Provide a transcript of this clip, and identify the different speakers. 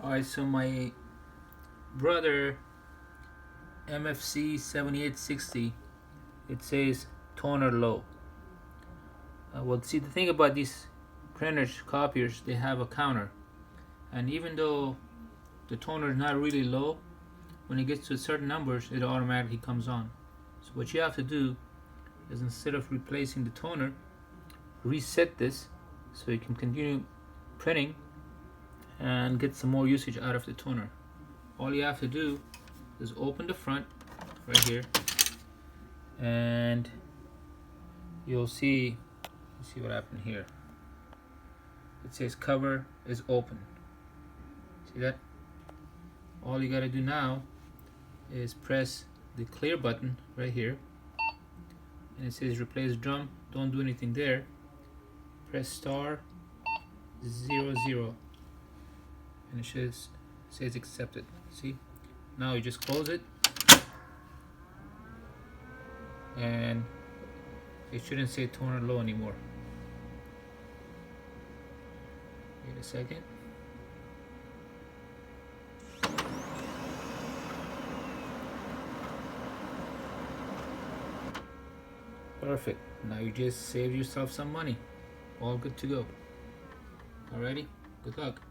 Speaker 1: Alright, so my brother MFC 7860, it says toner low. Well, see, the thing about these printers, copiers, they have a counter, and even though the toner is not really low, when it gets to certain numbers, it automatically comes on. So what you have to do is, instead of replacing the toner, reset this so you can continue printing and get some more usage out of the toner. All you have to do is open the front right here, and you'll see what happened here. It says cover is open. See that? All you gotta do now is press the clear button right here, and it says replace drum. Don't do anything there. Press star 00, and it says accepted. See? Now you just close it, and it shouldn't say toner low anymore. Wait a second. Perfect. Now you just saved yourself some money. All good to go. Alrighty? Good luck.